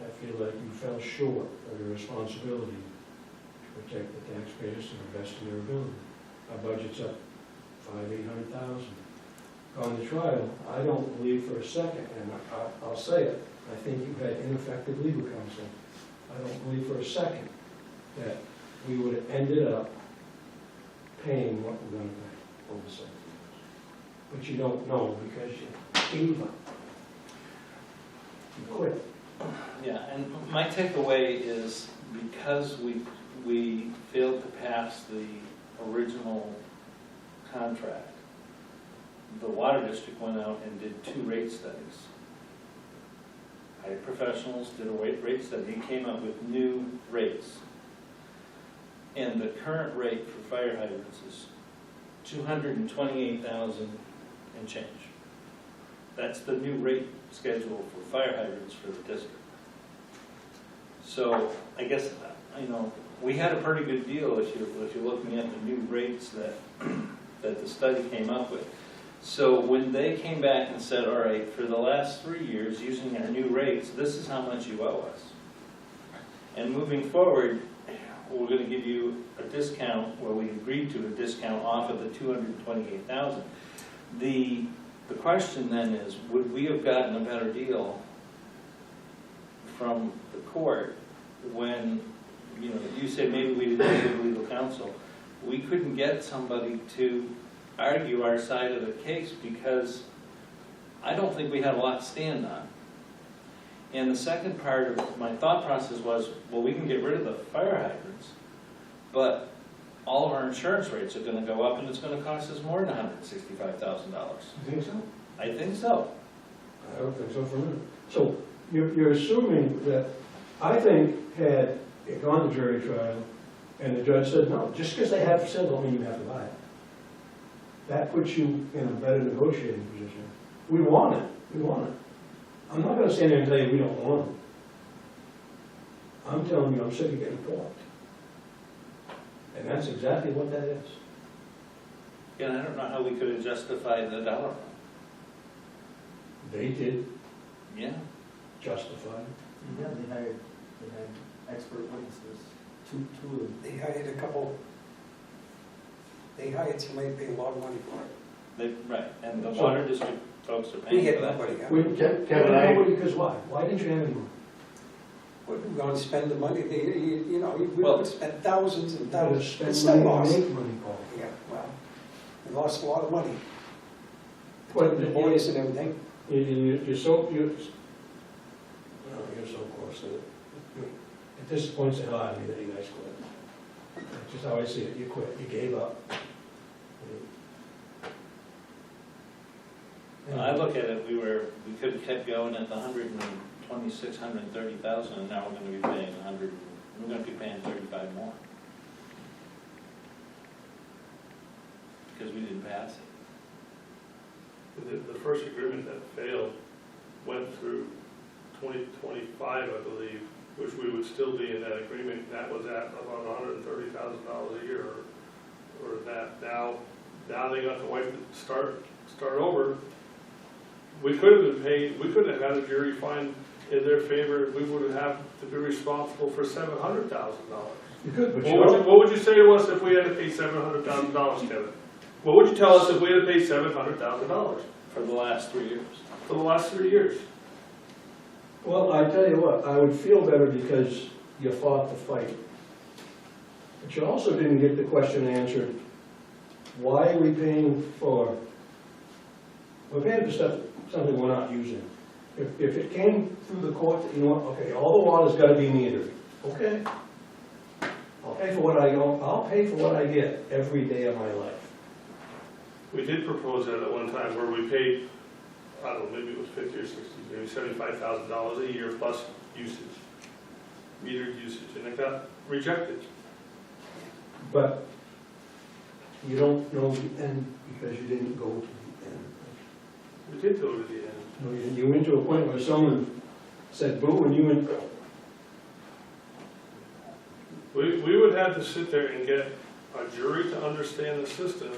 I feel like you fell short of your responsibility to protect the taxpayers to the best of their ability. Our budget's up $800,000. Gone to trial, I don't believe for a second, and I'll say it, I think you had ineffective legal counsel. I don't believe for a second that we would have ended up paying what we're gonna pay over 7 years. But you don't know because you gave up. You quit. Yeah, and my takeaway is because we failed to pass the original contract, the water district went out and did 2 rate studies. Hired professionals, did a rate study, and came up with new rates. And the current rate for fire hydrants is $228,000 and change. That's the new rate schedule for fire hydrants for the district. So I guess, we had a pretty good deal if you're looking at the new rates that the study came up with. So when they came back and said, all right, for the last 3 years, using our new rates, this is how much you owe us. And moving forward, we're going to give you a discount, where we agreed to a discount off of the $228,000. The question then is, would we have gotten a better deal from the court when, you said maybe we didn't have legal counsel. We couldn't get somebody to argue our side of the case because I don't think we had a lot to stand on. And the second part of my thought process was, well, we can get rid of the fire hydrants, but all of our insurance rates are going to go up and it's going to cost us more than $165,000. You think so? I think so. I don't think so for a minute. So you're assuming that, I think, had it gone to jury trial and the judge said, no, just because they have for sale don't mean you have to buy it. That puts you in a better negotiating position. We want it. We want it. I'm not going to stand there and tell you we don't want it. I'm telling you I'm sick of getting caught. And that's exactly what that is. Yeah, and I don't know how we could have justified the dollar amount. They did Yeah. justify it. Yeah, they had expert witnesses, two of them. They hired somebody to pay a lot of money for it. Right, and the water district folks are We paying had for that. nobody. We, Kevin, I- because why? Why didn't you have any more? We're going to spend the money, we Well- would spend thousands and You gotta thousands. spend It's still money lost. to make money, Paul. Yeah, well, we lost a lot of money. But The boys and everything. you're so close to it. It disappoints the hell out of me that you guys quit. That's just how I see it. You quit. You gave up. I look at it, we could have kept going at the 126, 130,000, and now we're going to be paying 100. We're going to be paying 35 more because we didn't pass it. The first agreement that failed went through 2025, I believe, which we would still be in that agreement. That was at about $130,000 a year, or that. Now they got the wife to start over. We could have been paid. We could have had a jury find in their favor. We would have to be responsible for $700,000. You could, but What would you say to us if we had to pay $700,000, Kevin? What would you tell us if we had to pay $700,000 For the last 3 years. for the last 3 years? Well, I tell you what, I would feel better because you fought the fight. But you also didn't get the question answered, why are we paying for, we're paying for stuff, something we're not using. If it came through the court, that, you know what, okay, all the water's gotta be metered, okay. I'll pay for what I'll pay for what I get every day of my life. We did propose that at one time where we paid I don't know, maybe it was 50 or 60, maybe $75,000 a year plus usage, metered usage, and it got rejected. But you don't know the end because you didn't go to the end. We did go to the end. No, you didn't. You went to a point where someone said boo, and you went, We would have to sit there and get a jury to understand the system,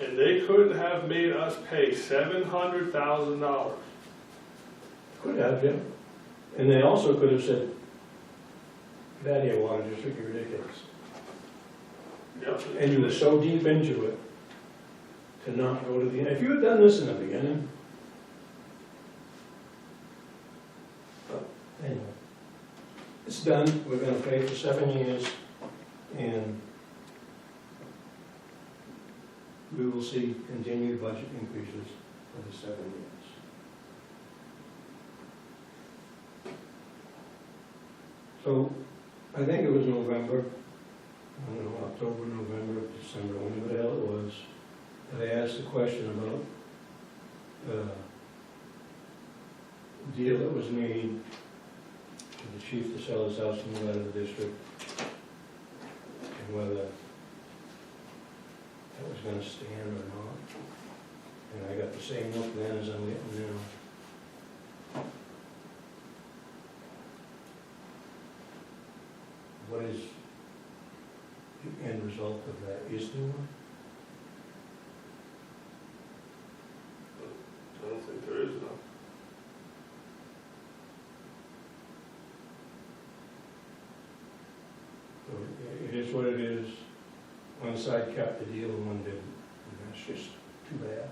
and they could have made us pay $700,000. could have, yeah. And they also could have said, that here water district, you're ridiculous. Yep. And you were so deep into it to not go to the end. If you had done this in the beginning, but anyway, it's done. We're gonna pay for 7 years, and we will see continued budget increases for the 7 years. So, I think it was November, I don't know, October, November, December, whenever the hell it was, that I asked a question about the deal that was made to the chief to sell his house in the out of the district, and whether that was gonna stand or not. And I got the same look then as I'm getting now. What is the end result of that? Is there one? I don't think there is, no. So it is what it is. One side kept the deal and one didn't. And that's just too bad.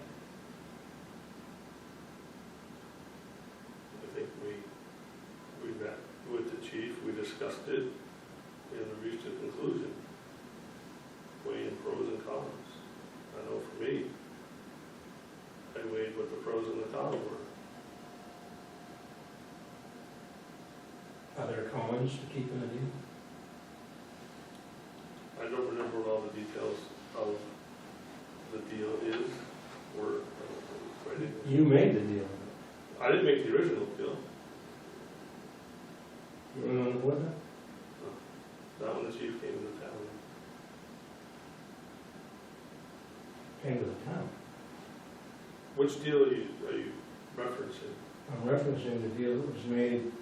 I think we met with the chief, we discussed it, and we reached a conclusion, weighing pros and cons. I know for me, I weighed what the pros and the cons were. Are there cons to keeping the deal? I don't remember what all the details of the deal is, or, I didn't, You made the deal. I didn't make the original deal. You were on the board then? Not when the chief came to town. Came to the town. Which deal are you referencing? I'm referencing the deal that was made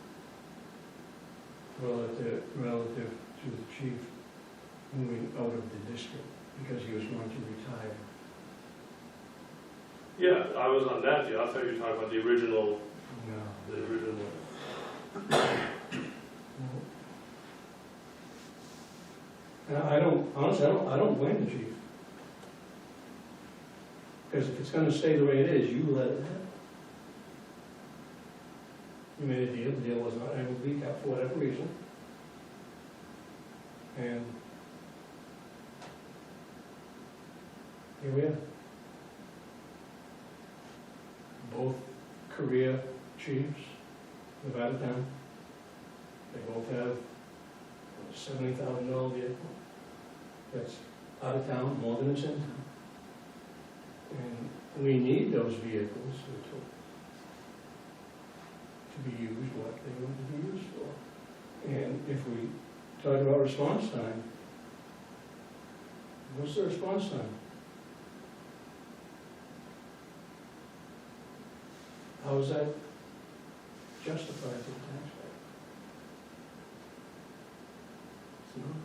relative to the chief moving out of the district because he was going to retire. Yeah, I was on that deal. I thought you were talking about the original, No. the original. And I don't, honestly, I don't blame the chief. Because if it's gonna stay the way it is, you let it happen. You made a deal, the deal was not able to be kept for whatever reason. And here we are. Both career chiefs live out of town. They both have a $70,000 vehicle that's out of town more than it's in town. And we need those vehicles to be used what they want to be used for. And if we talk about response time, what's the response time? How is that justified to the taxpayer? It's not.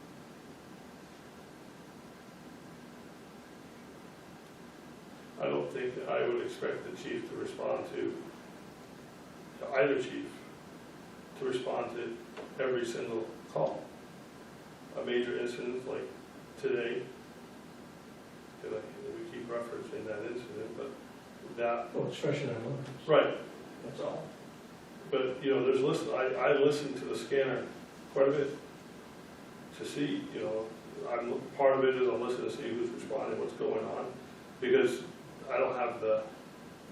I don't think that I would expect the chief to respond to either chief, to respond to every single call. A major incident like today, because we keep referencing that incident, but that, Well, it's fresh in our minds, right, that's all. but, you know, I listen to the scanner quite a bit to see, you know, part of it is I'm listening to see who's responding, what's going on, because I don't have the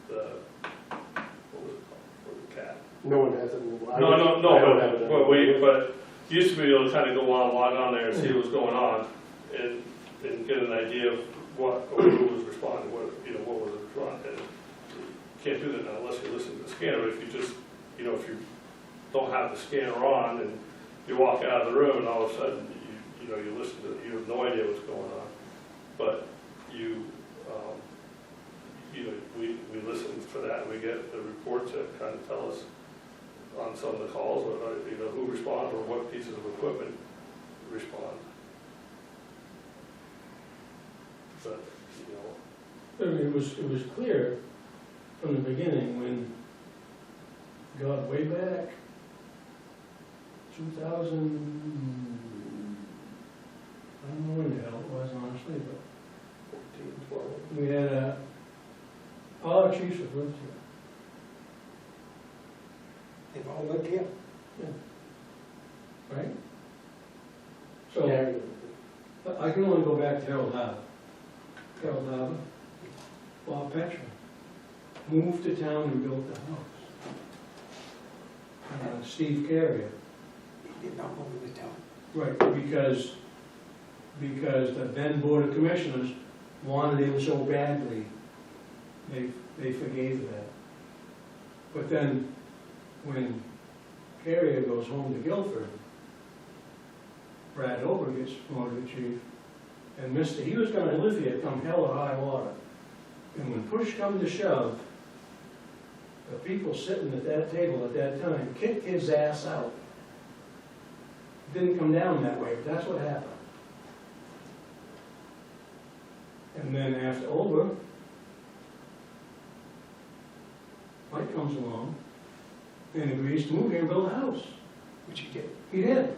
what was it called, the cat? No one has it. No, I don't have it. but used to be able to kind of go on, log on there and see what's going on, and get an idea of who was responding, what was the response, and can't do that now unless you listen to the scanner. But if you just, you know, if you don't have the scanner on and you walk out of the room and all of a sudden you know, you listen to, you have no idea what's going on. But you know, we listen for that, and we get the reports that kind of tell us on some of the calls, or, you know, who respond or what pieces of equipment respond. But, you know, I mean, it was clear from the beginning when, God, way back, 2000, I don't know when the hell it was honestly, but 14, 12. we had all our chiefs have lived here. They've all lived here. Right? So, I can only go back to Harold Harbor, Bob Petra, moved to town and built the house. Steve Carrier. He did not move into town. Right, because the then Board of Commissioners wanted him so badly, they forgave that. But then, when Carrier goes home to Guilford, Brad Ober gets promoted to chief, and he was gonna live here come hell or high water. And when push come to shove, the people sitting at that table at that time kicked his ass out. Didn't come down that way, but that's what happened. And then after Ober, Mike comes along and agrees to move here and build a house. Which he did. He did.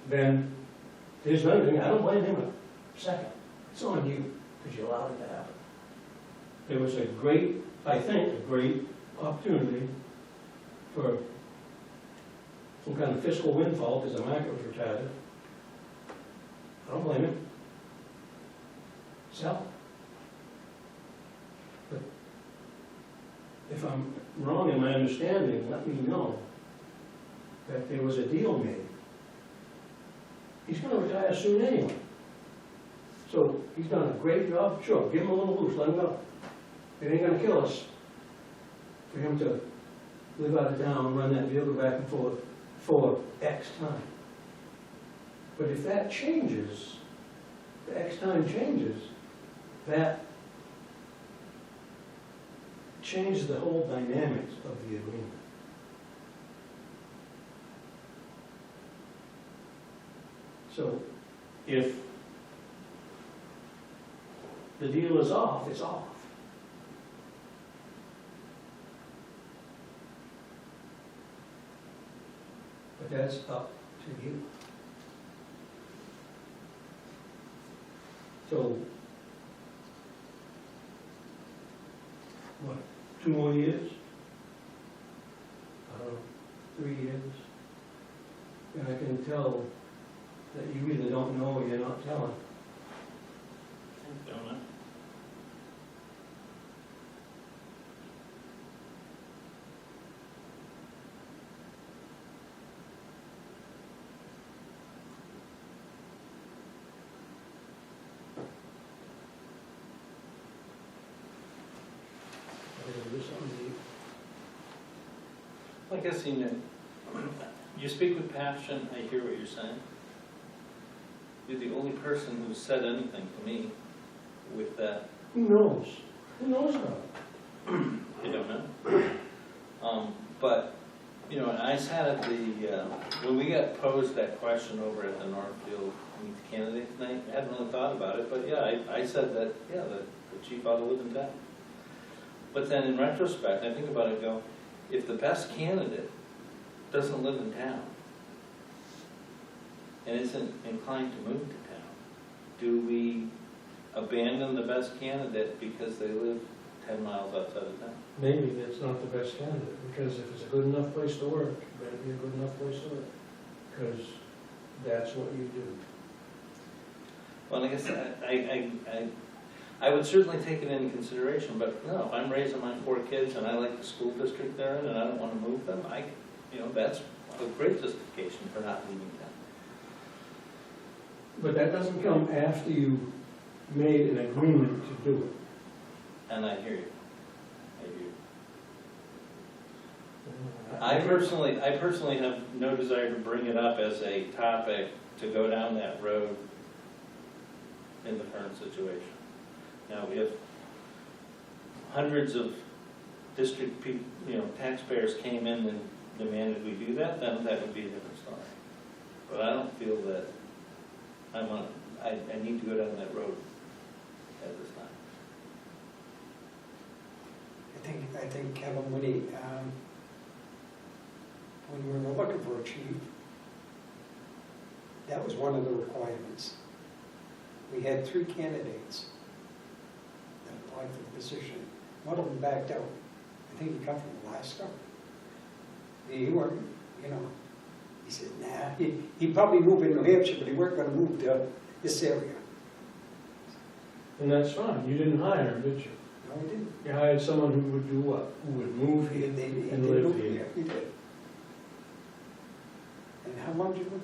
Then, here's another thing, I don't blame him a second. It's on you, because you allowed it to happen. There was a great, I think, a great opportunity for some kind of fiscal windfall, because the market was retarded. I don't blame him. Sell. But if I'm wrong in my understanding, let me know that there was a deal made. He's gonna retire soon anyway. So he's done a great job, sure, give him a little boost, let him go. It ain't gonna kill us for him to live out of town, run that vehicle back and forth for X time. But if that changes, the X time changes, that changes the whole dynamics of the agreement. So if the deal is off, it's off. But that's up to you. So, what, 2 more years? I don't know, 3 years? And I can tell that you either don't know or you're not telling. Don't know. I guess you speak with passion, I hear what you're saying. You're the only person who's said anything to me with that. Who knows? Who knows about it? I don't know. But, you know, and I sat at the, when we got posed that question over at the Northfield Meet the Candidates night, I hadn't really thought about it, but yeah, I said that, yeah, the chief ought to live in town. But then in retrospect, I think about it and go, if the best candidate doesn't live in town and isn't inclined to move to town, do we abandon the best candidate because they live 10 miles outside of town? Maybe that's not the best candidate, because if it's a good enough place to work, it better be a good enough place to work, because that's what you do. Well, I guess I would certainly take it into consideration, but no, if I'm raising my 4 kids and I like the school district they're in and I don't want to move them, you know, that's a great justification for not leaving town. But that doesn't come after you made an agreement to do it. And I hear you. I personally have no desire to bring it up as a topic to go down that road in the current situation. Now, if hundreds of district taxpayers came in and demanded we do that, then that would be a different story. But I don't feel that I need to go down that road at this time. I think, Kevin, when we were looking for a chief, that was one of the requirements. We had 3 candidates that applied for the position. One of them backed out. I think he come from Alaska. He weren't, he said, nah. He'd probably move in New Hampshire, but he weren't gonna move to this area. And that's fine, you didn't hire him, did you? No, he didn't. You hired someone who would do what? Who would move He here did and live move here? He did. And how long did you live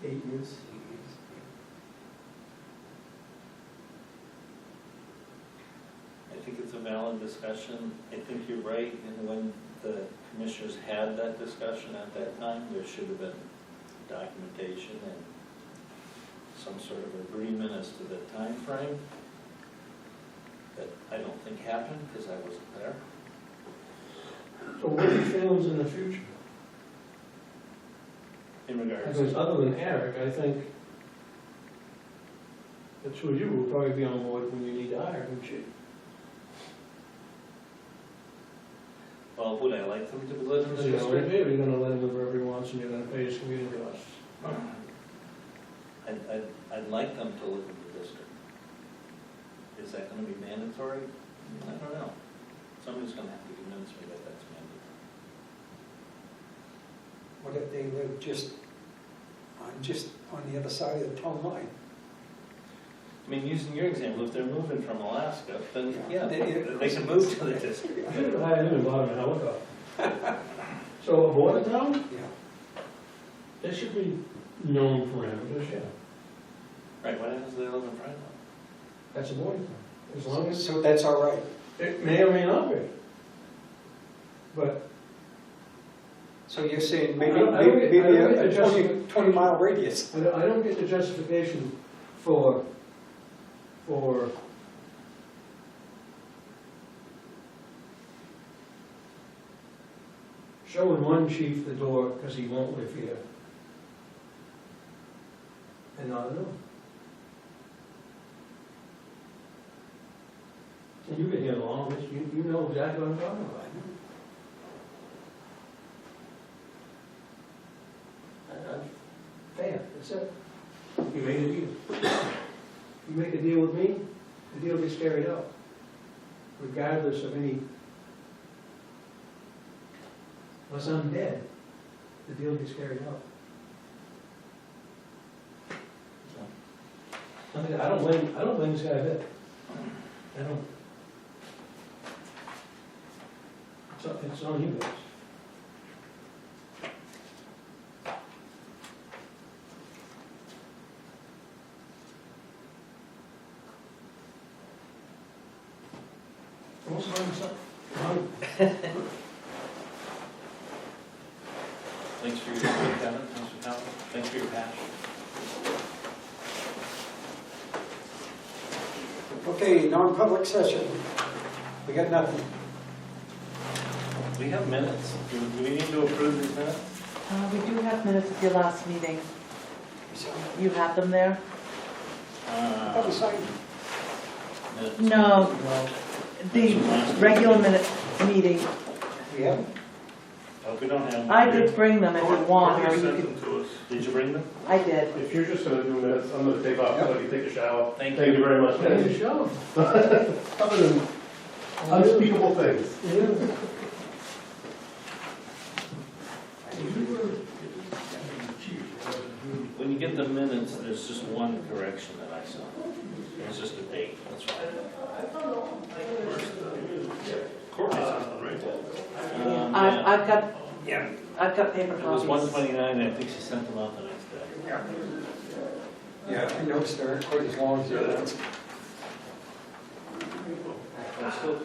there? 8 years. 8 years. I think it's a valid discussion. I think you're right, and when the commissioners had that discussion at that time, there should have been documentation and some sort of agreement as to the time frame. That I don't think happened because I wasn't there. So what are your feelings in the future? In regards Because to, other than Eric, I think the 2 of you will probably be on board when you need to hire a new chief. well, would I like them to live in Because the you're gonna district? pay, you're gonna let him live wherever he wants, and you're gonna pay his community costs. I'd like them to live in the district. Is that gonna be mandatory? I don't know. Somebody's gonna have to convince me that that's mandatory. What if they live just on the other side of the town line? I mean, using your example, if they're moving from Alaska, then yeah, They- they can move to the district. You could have hired him and bought him a helicopter. So a border town, Yeah. there should be known parameters, yeah. Right, what happens if they live in Franklin? That's a border town, as long as, So that's all right. it may or may not be. But So you're saying I maybe don't get a the 20-mile radius? I don't get the justification for showing one chief the door because he won't live here and not another. And you've been here long, you know exactly what I'm talking about. Fair, that's it. You make a deal. You make a deal with me, the deal gets carried out, regardless of any, unless I'm dead, the deal gets carried out. I don't blame this guy a bit. I don't. It's on you guys. What's wrong Thanks for your input, Kevin, thanks for coming, thanks for your passion. Okay, non-public session. We got nothing. We have minutes, do we need to approve these minutes? We do have minutes of your last meeting. You have them there? I thought we signed it. Minutes. No, the regular meeting. We haven't? Oh, we don't have them. I did bring them if you want, or Already you sent could, them to us. Did you bring them? I did. If you're just gonna do minutes, I'm gonna take off, so you take a shower. Thank Thank you very much, Hey, guys. the show. Other than unspeakable things. Yeah. When you get the minutes, there's just one correction that I saw. It's just a date, that's Courtney sent them, right? right. I've got, Yeah. I've got paper It was copies. 129, and I think she sent them out the next day. Yeah, I noticed they aren't quite as long as the other ones. I'm still-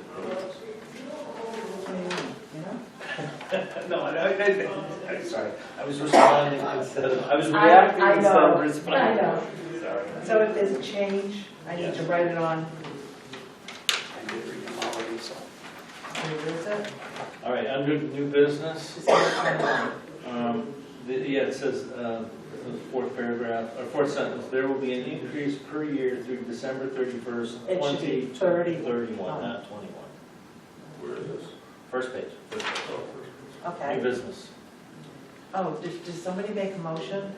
You know? No, I'm sorry, I was responding instead of, I was reacting I instead know. of responding. I know. Sorry. So if there's a change, I need to write it on, I did read them already, so. where is it? All right, under new business, December 21. yeah, it says, the fourth paragraph, or fourth sentence, there will be an increase per year through December 31st, It should be 2031, not 21. Where is this? First page, Oh, first. Okay. new business. Oh, did somebody make a motion?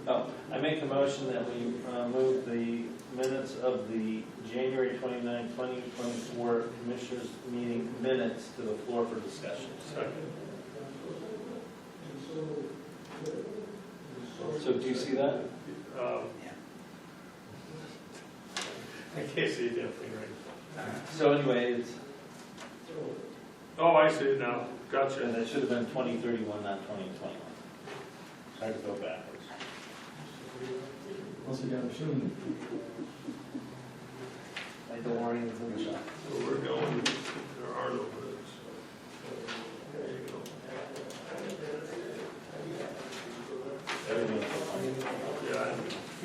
Oh, I make a motion that we move the minutes of the January 29, 2024 Commissioners Meeting minutes to the floor for discussion. Second. So do you see that? I can't see a damn thing right So anyway, it's, now. Oh, I see it now. and Gotcha. it should have been 2031, not 2021. Hard to go backwards. Once we got a machine. Like the Warriors in the shop. So we're going, there are no minutes. There you go. Everything's fine.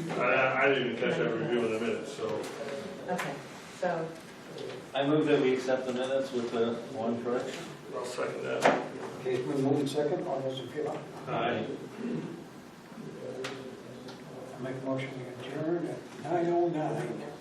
Yeah, I didn't even catch that review in the minutes, so. Okay, so, I move that we accept the minutes with the one correction. I'll second that. Okay, it's been moved and second, all those in favor? Aye. I make a motion to adjourn at 9:09.